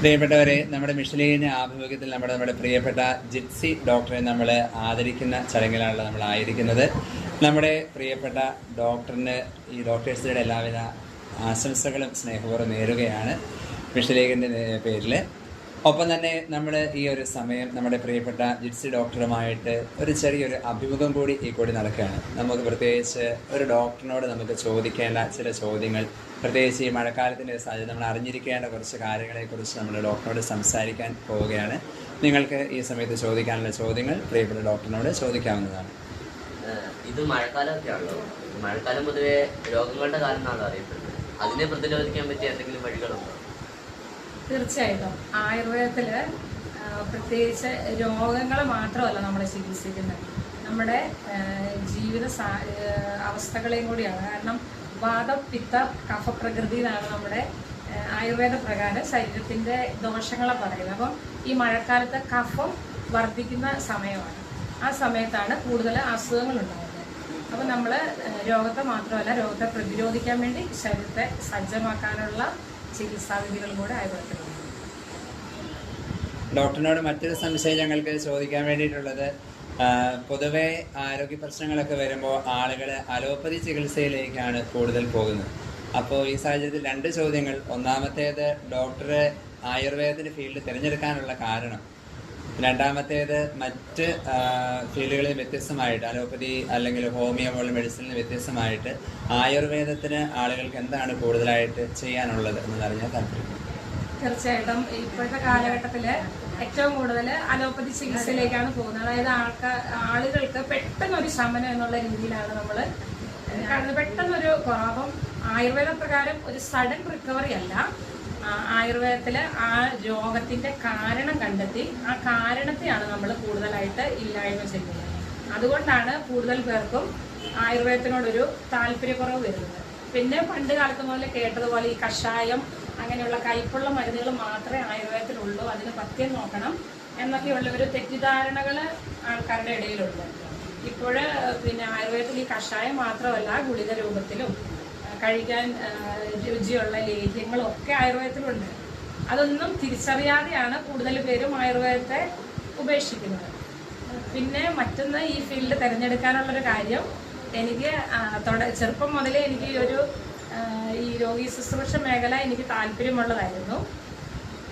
പ്രിയപ്പെട്ടവരെ, നമ്മുടെ മിഷലീൻ ആഭിമുഖ്യത്തിൽ നമ്മുടെ പ്രിയപ്പെട്ട ജിത്സി ഡോക്ടറെ നമ്മൾ ആദരിക്കുന്ന ചടങ്ങിലാണല്ലോ നമ്മൾ ആയിരിക്കുന്നത്. നമ്മുടെ പ്രിയപ്പെട്ട ഡോക്ടറിന് ഈ ഡോക്ടേഴ്സിൻ്റെ എല്ലാവിധ ആശംസകളും സ്നേഹപൂർവ്വം നേരുകയാണ് മിഷലീനിൻ്റെ പേരിൽ. ഒപ്പം തന്നെ നമ്മൾ ഈ ഒരു സമയം നമ്മുടെ പ്രിയപ്പെട്ട ജിത്സി ഡോക്ടറുമായിട്ട് ഒരു ചെറിയൊരു അഭിമുഖം കൂടി നടക്കുകയാണ്. നമുക്ക് പ്രത്യേകിച്ച് ഒരു ഡോക്ടറിനോട് നമുക്ക് ചോദിക്കേണ്ട ചില ചോദ്യങ്ങൾ, പ്രത്യേകിച്ച് ഈ മഴക്കാലത്തിൻ്റെ സാഹചര്യം നമ്മൾ അറിഞ്ഞിരിക്കേണ്ട കുറച്ച് കാര്യങ്ങളെക്കുറിച്ച് നമ്മൾ ഡോക്ടറിനോട് സംസാരിക്കാൻ പോവുകയാണ്. നിങ്ങൾക്ക് ഈ സമയത്ത് ചോദിക്കാനുള്ള ചോദ്യങ്ങൾ പ്രിയപ്പെട്ട ഡോക്ടറിനോട് ചോദിക്കാവുന്നതാണ്. ഇത് മഴക്കാലമൊക്കെയാണല്ലോ. മഴക്കാലം പൊതുവെ രോഗങ്ങളുടെ കാലം എന്നാണ് അറിയപ്പെടുന്നത്. അതിനെ പ്രതിരോധിക്കാൻ പറ്റിയ എന്തെങ്കിലും വഴികളുണ്ടോ? തീർച്ചയായിട്ടും ആയുർവേദത്തിൽ പ്രത്യേകിച്ച് രോഗങ്ങൾ മാത്രമല്ല നമ്മൾ ചികിത്സിക്കുന്നത്, നമ്മുടെ ജീവിത അവസ്ഥകളെയും കൂടിയാണ്. കാരണം വാതം, പിത്ത, കഫപ്രകൃതിയിലാണ് നമ്മുടെ ആയുർവേദ പ്രകാരം ശരീരത്തിൻ്റെ ദോഷങ്ങളെ പറയുന്നത്. അപ്പം ഈ മഴക്കാലത്ത് കഫം വർദ്ധിക്കുന്ന സമയമാണ്. ആ സമയത്താണ് കൂടുതൽ അസുഖങ്ങൾ ഉണ്ടാകുന്നത്. അപ്പോൾ നമ്മൾ രോഗത്തെ മാത്രമല്ല, രോഗത്തെ പ്രതിരോധിക്കാൻ വേണ്ടി ശരീരത്തെ സജ്ജമാക്കാനുള്ള ചികിത്സാവിധികളും കൂടെ ആയുർവേദത്തിലുണ്ട്. ഡോക്ടറിനോട് മറ്റൊരു സംശയം ഞങ്ങൾക്ക് ചോദിക്കാൻ വേണ്ടിയിട്ടുള്ളത്, പൊതുവെ ആരോഗ്യ പ്രശ്നങ്ങളൊക്കെ വരുമ്പോൾ ആളുകൾ അലോപ്പതി ചികിത്സയിലേക്കാണ് കൂടുതൽ പോകുന്നത്. അപ്പോൾ ഈ സാഹചര്യത്തിൽ രണ്ട് ചോദ്യങ്ങൾ. ഒന്നാമത്തേത്, ഡോക്ടറെ ആയുർവേദത്തിൻ്റെ ഫീൽഡ് തിരഞ്ഞെടുക്കാനുള്ള കാരണം. രണ്ടാമത്തേത്, മറ്റ് ഫീൽഡുകളിൽ വ്യത്യസ്തമായിട്ട്, അലോപ്പതി അല്ലെങ്കിൽ ഹോമിയോ പോലുള്ള മെഡിസിനിൽ വ്യത്യസ്തമായിട്ട് ആയുർവേദത്തിന് ആളുകൾക്ക് എന്താണ് കൂടുതലായിട്ട് ചെയ്യാനുള്ളത് എന്നറിഞ്ഞാൽ താല്പര്യം. തീർച്ചയായിട്ടും ഇപ്പോഴത്തെ കാലഘട്ടത്തിൽ ഏറ്റവും കൂടുതൽ അലോപ്പതി ചികിത്സയിലേക്കാണ് പോകുന്നത്. അതായത് ആളുകൾക്ക് പെട്ടെന്നൊരു ശമനം എന്നുള്ള രീതിയിലാണ് നമ്മൾ കാണുന്നത്. പെട്ടെന്നൊരു കുറവും ആയുർവേദ പ്രകാരം ഒരു സഡൻ റിക്കവറി അല്ല. ആയുർവേദത്തിൽ ആ രോഗത്തിൻ്റെ കാരണം കണ്ടെത്തി ആ കാരണത്തെയാണ് നമ്മൾ കൂടുതലായിട്ട് ഇല്ലായ്മ ചെയ്യുന്നത്. അതുകൊണ്ടാണ് കൂടുതൽ പേർക്കും ആയുർവേദത്തിനോടൊരു താല്പര്യക്കുറവ് വരുന്നത്. പിന്നെ പണ്ട് കാലത്ത് മുതൽ കേട്ടതുപോലെ ഈ കഷായം അങ്ങനെയുള്ള കയ്പുള്ള മരുന്നുകൾ മാത്രമേ ആയുർവേദത്തിലുള്ളൂ, അതിന് പഥ്യം നോക്കണം എന്നൊക്കെയുള്ള ഒരു തെറ്റിദ്ധാരണകൾ ആൾക്കാരുടെ ഇടയിലുണ്ട്. ഇപ്പോൾ പിന്നെ ആയുർവേദത്തിൽ ഈ കഷായം മാത്രമല്ല, ഗുളിക രൂപത്തിലും കഴിക്കാൻ രുചിയുള്ള ലേഹ്യങ്ങളും ഒക്കെ ആയുർവേദത്തിലുണ്ട്. അതൊന്നും തിരിച്ചറിയാതെയാണ് കൂടുതൽ പേരും ആയുർവേദത്തെ ഉപേക്ഷിക്കുന്നത്. പിന്നെ മറ്റൊന്ന്, ഈ ഫീൽഡ് തിരഞ്ഞെടുക്കാനുള്ളൊരു കാര്യം, എനിക്ക് ചെറുപ്പം മുതലേ എനിക്ക് ഈ രോഗി ശുശ്രൂഷ മേഖല എനിക്ക് താല്പര്യമുള്ളതായിരുന്നു.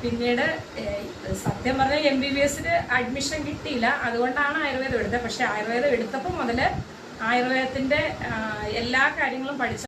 പിന്നീട് സത്യം പറഞ്ഞാൽ MBBS അഡ്മിഷൻ കിട്ടിയില്ല, അതുകൊണ്ടാണ് ആയുർവേദം എടുത്തത്. പക്ഷേ ആയുർവേദം എടുത്തപ്പോൾ മുതൽ ആയുർവേദത്തിൻ്റെ എല്ലാ കാര്യങ്ങളും പഠിച്ച